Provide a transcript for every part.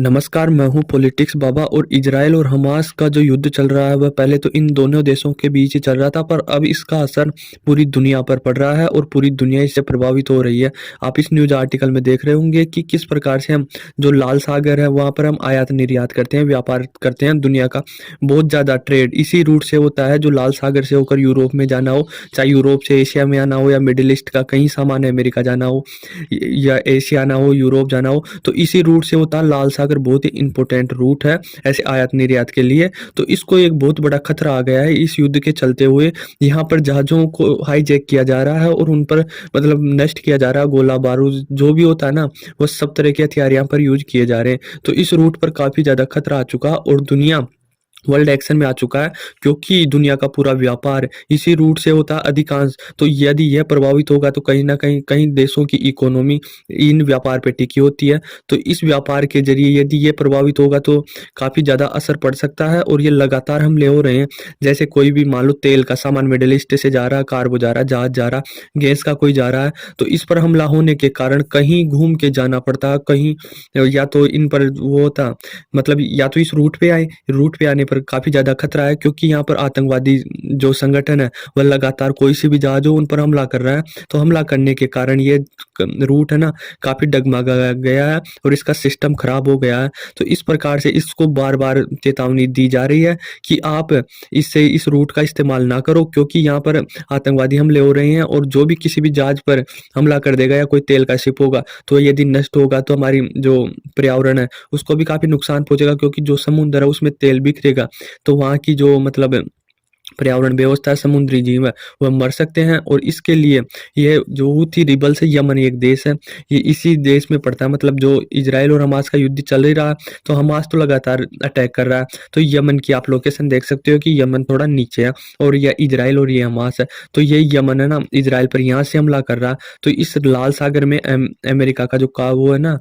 नमस्कार, मैं हूँ पॉलिटिक्स बाबा। और इजराइल और हमास का जो युद्ध चल रहा है वह पहले तो इन दोनों देशों के बीच ही चल रहा था, पर अब इसका असर पूरी दुनिया पर पड़ रहा है और पूरी दुनिया इससे प्रभावित हो रही है। आप इस न्यूज़ आर्टिकल में देख रहे होंगे कि किस प्रकार से हम जो लाल सागर है वहाँ पर हम आयात निर्यात करते हैं, व्यापार करते हैं। दुनिया का बहुत ज़्यादा ट्रेड इसी रूट से होता है, जो लाल सागर से होकर यूरोप में जाना हो, चाहे यूरोप से एशिया में आना हो या मिडिल ईस्ट का कहीं सामान अमेरिका जाना हो या एशिया आना हो, यूरोप जाना हो, तो इसी रूट से होता है। लाल सागर बहुत ही इंपॉर्टेंट रूट है ऐसे आयात निर्यात के लिए। तो इसको एक बहुत बड़ा खतरा आ गया है इस युद्ध के चलते हुए। यहाँ पर जहाज़ों को हाईजैक किया जा रहा है और उन पर मतलब नष्ट किया जा रहा है। गोला बारूद जो भी होता है ना, वो सब तरह के हथियार यहाँ पर यूज किए जा रहे हैं। तो इस रूट पर काफ़ी ज़्यादा खतरा आ चुका और दुनिया वर्ल्ड एक्शन में आ चुका है, क्योंकि दुनिया का पूरा व्यापार इसी रूट से होता है अधिकांश। तो यदि यह प्रभावित होगा तो कहीं ना कहीं कई देशों की इकोनॉमी इन व्यापार पे टिकी होती है। तो इस व्यापार के जरिए यदि ये प्रभावित होगा तो काफ़ी ज़्यादा असर पड़ सकता है। और ये लगातार हम ले हो रहे हैं। जैसे कोई भी मान लो तेल का सामान मिडिल ईस्ट से जा रहा है, कार्गो जा रहा है, जहाज जा रहा है, गैस का कोई जा रहा है, तो इस पर हमला होने के कारण कहीं घूम के जाना पड़ता है। कहीं या तो इन पर वो होता मतलब या तो इस रूट पे आने पर काफ़ी ज़्यादा खतरा है, क्योंकि यहाँ पर आतंकवादी जो संगठन है वह लगातार कोई से भी जहाज हो उन पर हमला कर रहा है। तो हमला करने के कारण ये रूट है ना काफ़ी डगमगा गया है और इसका सिस्टम खराब हो गया है। तो इस प्रकार से इसको बार बार चेतावनी दी जा रही है कि आप इस रूट का इस्तेमाल ना करो, क्योंकि यहाँ पर आतंकवादी हमले हो रहे हैं। और जो भी किसी भी जहाज पर हमला कर देगा या कोई तेल का शिप होगा तो यदि नष्ट होगा तो हमारी जो पर्यावरण है उसको भी काफ़ी नुकसान पहुंचेगा, क्योंकि जो समुद्र है उसमें तेल बिखरेगा तो वहाँ की जो मतलब पर्यावरण व्यवस्था है, समुद्री जीव है, वह मर सकते हैं। और इसके लिए ये जो हूथी रिबल्स है, यमन एक देश है, ये इसी देश में पड़ता है। मतलब जो इजराइल और हमास का युद्ध चल ही रहा है, तो हमास तो लगातार अटैक कर रहा है। तो यमन की आप लोकेशन देख सकते हो कि यमन थोड़ा नीचे है और ये इजराइल और ये हमास है। तो ये यमन है ना इजराइल पर यहाँ से हमला कर रहा है। तो इस लाल सागर में अमेरिका का जो का वो है ना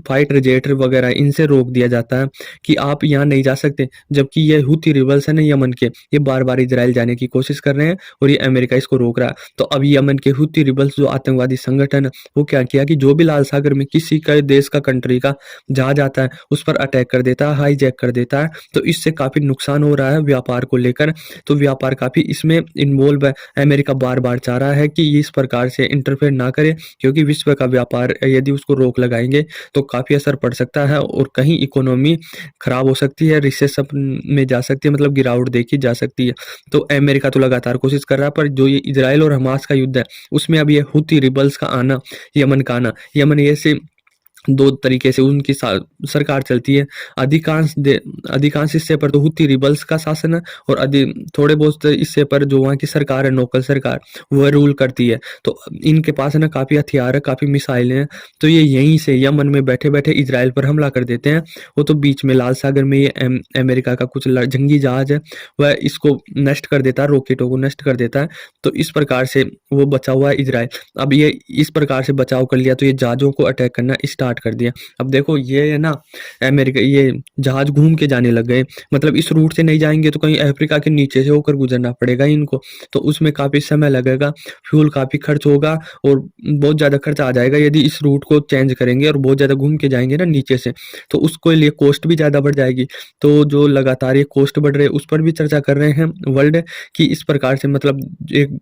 फाइटर जेट वगैरह, इनसे रोक दिया जाता है कि आप यहाँ नहीं जा सकते। जबकि ये हूथी रिबल्स है ना यमन के, ये बार बार इजराइल जाने की कोशिश कर रहे हैं और ये अमेरिका इसको रोक रहा है। तो अब यमन के हूथी रिबल्स जो आतंकवादी संगठन है वो क्या किया कि जो भी लाल सागर में किसी का देश का कंट्री का जहाज आता है उस पर अटैक कर देता है, हाईजैक कर देता है। तो इससे काफी नुकसान हो रहा है व्यापार को लेकर। तो व्यापार काफी इसमें इन्वॉल्व है। अमेरिका बार बार चाह रहा है कि इस प्रकार से इंटरफेयर ना करे, क्योंकि विश्व का व्यापार यदि उसको रोक लगाएंगे तो काफी असर पड़ सकता है और कहीं इकोनॉमी खराब हो सकती है, रिसेशन में जा सकती है, मतलब गिरावट देखी जा सकती है। तो अमेरिका तो लगातार कोशिश कर रहा है, पर जो ये इजराइल और हमास का युद्ध है उसमें अब ये हुती रिबल्स का आना, यमन का आना, यमन ये से दो तरीके से उनकी सरकार चलती है। अधिकांश हिस्से पर तो हुती रिबल्स का शासन है और थोड़े बहुत हिस्से पर जो वहाँ की सरकार है, लोकल सरकार, वह रूल करती है। तो इनके पास है ना काफ़ी हथियार है, काफ़ी मिसाइलें हैं। तो ये यहीं से यमन में बैठे बैठे इजराइल पर हमला कर देते हैं। वो तो बीच में लाल सागर में ये अमेरिका का कुछ जंगी जहाज है, वह इसको नष्ट कर देता है, रॉकेटों को नष्ट कर देता है। तो इस प्रकार से वो बचा हुआ है इजराइल। अब ये इस प्रकार से बचाव कर लिया तो ये जहाज़ों को अटैक करना स्टार्ट कर दिया। अब देखो ये है ना अमेरिका, ये जहाज घूम के जाने लग गए। मतलब इस रूट से नहीं जाएंगे तो कहीं अफ्रीका के नीचे से होकर गुजरना पड़ेगा इनको। तो उसमें काफ़ी समय लगेगा, फ्यूल काफ़ी खर्च होगा और बहुत ज़्यादा खर्च आ जाएगा यदि इस रूट को चेंज करेंगे और बहुत ज़्यादा घूम के जाएंगे ना नीचे से, तो उसके लिए कॉस्ट भी ज़्यादा बढ़ जाएगी। तो जो लगातार ये कॉस्ट बढ़ रहे हैं उस पर भी चर्चा कर रहे हैं वर्ल्ड कि इस प्रकार से मतलब एक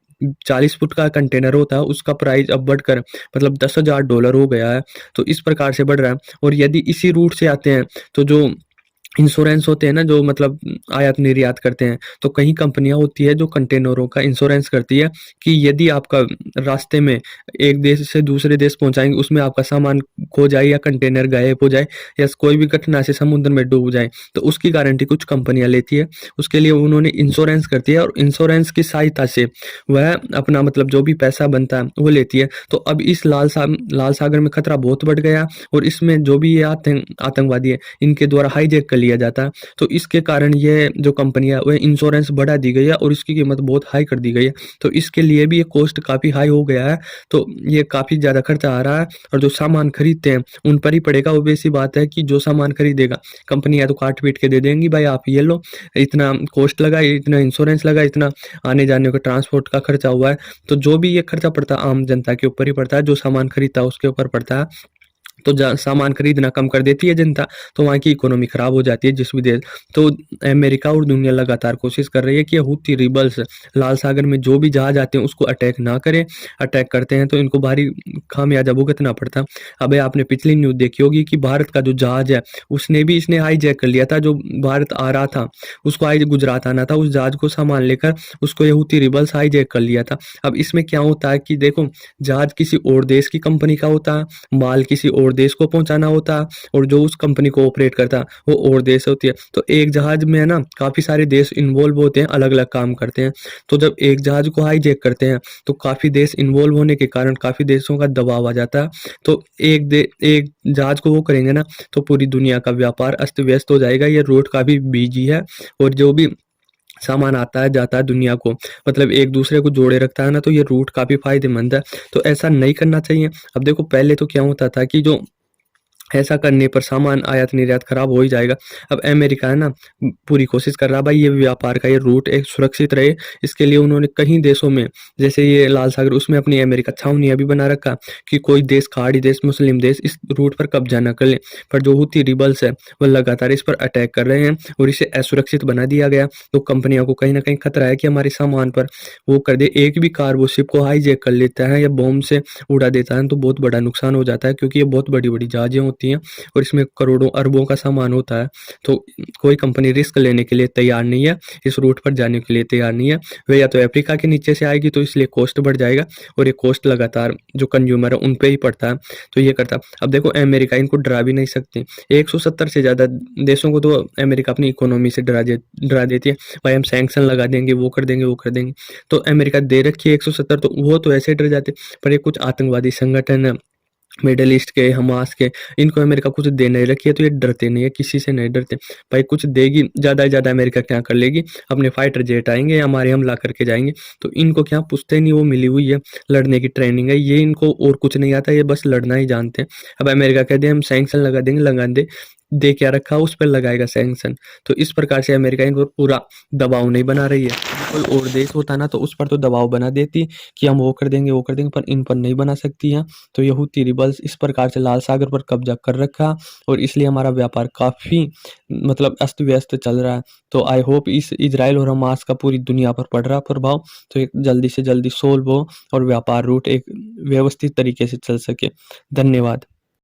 40 फुट का कंटेनर होता है उसका प्राइस अब बढ़कर मतलब $10,000 हो गया है। तो इस प्रकार से बढ़ रहा है। और यदि इसी रूट से आते हैं तो जो इंश्योरेंस होते हैं ना, जो मतलब आयात निर्यात करते हैं, तो कई कंपनियां होती है जो कंटेनरों का इंश्योरेंस करती है कि यदि आपका रास्ते में एक देश से दूसरे देश पहुंचाएंगे उसमें आपका सामान खो जाए या कंटेनर गायब हो जाए या कोई भी घटना से समुद्र में डूब जाए, तो उसकी गारंटी कुछ कंपनियां लेती है। उसके लिए उन्होंने इंश्योरेंस करती है और इंश्योरेंस की सहायता से वह अपना मतलब जो भी पैसा बनता है वो लेती है। तो अब इस लाल सागर में खतरा बहुत बढ़ गया और इसमें जो भी ये आतंकवादी है इनके द्वारा हाईजैक कर लिया जाता है। तो इसके कारण ये जो कंपनी है वह इंश्योरेंस बढ़ा दी गई है और इसकी कीमत बहुत हाई कर दी गई है। तो इसके लिए भी ये कॉस्ट काफ़ी हाई हो गया है। तो ये काफ़ी ज़्यादा खर्चा आ रहा है और जो सामान खरीदते हैं उन पर ही पड़ेगा। वो वैसी बात है कि जो सामान खरीदेगा कंपनी या तो काट पीट के दे देंगी, भाई आप ये लो, इतना कॉस्ट लगा, इतना इंश्योरेंस लगा, इतना आने जाने का ट्रांसपोर्ट का खर्चा हुआ है। तो जो भी ये खर्चा पड़ता है आम जनता के ऊपर ही पड़ता है, जो सामान खरीदता है उसके ऊपर पड़ता है। तो सामान खरीदना कम कर देती है जनता, तो वहाँ की इकोनॉमी खराब हो जाती है जिस भी देश। तो अमेरिका और दुनिया लगातार कोशिश कर रही है कि हूथी रिबल्स लाल सागर में जो भी जहाज आते हैं उसको अटैक ना करें। अटैक करते हैं तो इनको भारी खामियाजा भुगतना पड़ता। अबे आपने पिछली न्यूज़ देखी होगी कि भारत का जो जहाज है उसने भी इसने हाईजैक कर लिया था, जो भारत आ रहा था उसको गुजरात आना था, उस जहाज को सामान लेकर उसको ये हूथी रिबल्स हाईजैक कर लिया था। अब इसमें क्या होता है कि देखो, जहाज किसी और देश की कंपनी का होता है, माल किसी और देश को पहुंचाना होता है, और जो उस कंपनी को ऑपरेट करता है वो और देश होती है। तो एक जहाज में है ना काफी सारे देश इन्वॉल्व होते हैं, अलग अलग काम करते हैं। तो जब एक जहाज को हाईजैक करते हैं तो काफी देश इन्वॉल्व होने के कारण काफी देशों का दबाव आ जाता है। तो एक जहाज को वो करेंगे ना तो पूरी दुनिया का व्यापार अस्त व्यस्त हो जाएगा। ये रूट काफी बिजी है, और जो भी सामान आता है जाता है दुनिया को, मतलब एक दूसरे को जोड़े रखता है ना, तो ये रूट काफी फायदेमंद है। तो ऐसा नहीं करना चाहिए। अब देखो, पहले तो क्या होता था कि जो ऐसा करने पर सामान आयात निर्यात खराब हो ही जाएगा। अब अमेरिका है ना पूरी कोशिश कर रहा है भाई ये व्यापार का ये रूट एक सुरक्षित रहे। इसके लिए उन्होंने कई देशों में, जैसे ये लाल सागर, उसमें अपनी अमेरिका छावनी भी बना रखा कि कोई देश, खाड़ी देश, मुस्लिम देश इस रूट पर कब्जा न कर ले। पर जो हूथी रिबल्स है वो लगातार इस पर अटैक कर रहे हैं और इसे असुरक्षित बना दिया गया। तो कंपनियों को कहीं ना कहीं खतरा है कि हमारे सामान पर वो कर दे, एक भी कार्गो शिप को हाईजैक कर लेता है या बॉम्ब से उड़ा देता है तो बहुत बड़ा नुकसान हो जाता है, क्योंकि ये बहुत बड़ी बड़ी जहाजें होती हैं और इसमें करोड़ों अरबों का सामान होता है। तो कोई कंपनी रिस्क लेने के लिए तैयार नहीं है, इस रूट पर जाने के लिए तैयार नहीं है। वे या तो अफ्रीका के नीचे से आएगी तो इसलिए कॉस्ट बढ़ जाएगा, और ये कॉस्ट लगातार जो कंज्यूमर है उन पे ही पड़ता है। तो ये करता। अब देखो, अमेरिका इनको डरा भी नहीं सकती। 170 से ज़्यादा देशों को तो अमेरिका अपनी इकोनॉमी से डरा देती है। भाई हम सैंक्शन लगा देंगे, वो कर देंगे, वो कर देंगे। तो अमेरिका दे रखी है 170, तो वो तो ऐसे डर जाते। पर ये कुछ आतंकवादी संगठन है मिडल ईस्ट के, हमास के, इनको अमेरिका कुछ दे नहीं रखी है तो ये डरते नहीं है, किसी से नहीं डरते। भाई कुछ देगी ज़्यादा से ज़्यादा अमेरिका क्या कर लेगी, अपने फाइटर जेट आएंगे हमारे, हमला करके जाएंगे। तो इनको क्या पूछते नहीं, वो मिली हुई है, लड़ने की ट्रेनिंग है, ये इनको और कुछ नहीं आता, ये बस लड़ना ही जानते हैं। अब अमेरिका कहते हैं हम सैंक्शन लगा देंगे, लगा दे क्या रखा उस पर लगाएगा सैंक्शन। तो इस प्रकार से अमेरिका इन पर पूरा दबाव नहीं बना रही है। कोई और देश होता ना तो उस पर तो दबाव बना देती कि हम वो कर देंगे, वो कर देंगे, पर इन पर नहीं बना सकती हैं। तो ये हूथी रिबल्स इस प्रकार से लाल सागर पर कब्जा कर रखा, और इसलिए हमारा व्यापार काफ़ी मतलब अस्त व्यस्त चल रहा है। तो आई होप इस इजराइल और हमास का पूरी दुनिया पर पड़ रहा प्रभाव तो एक जल्दी से जल्दी सोल्व हो और व्यापार रूट एक व्यवस्थित तरीके से चल सके। धन्यवाद।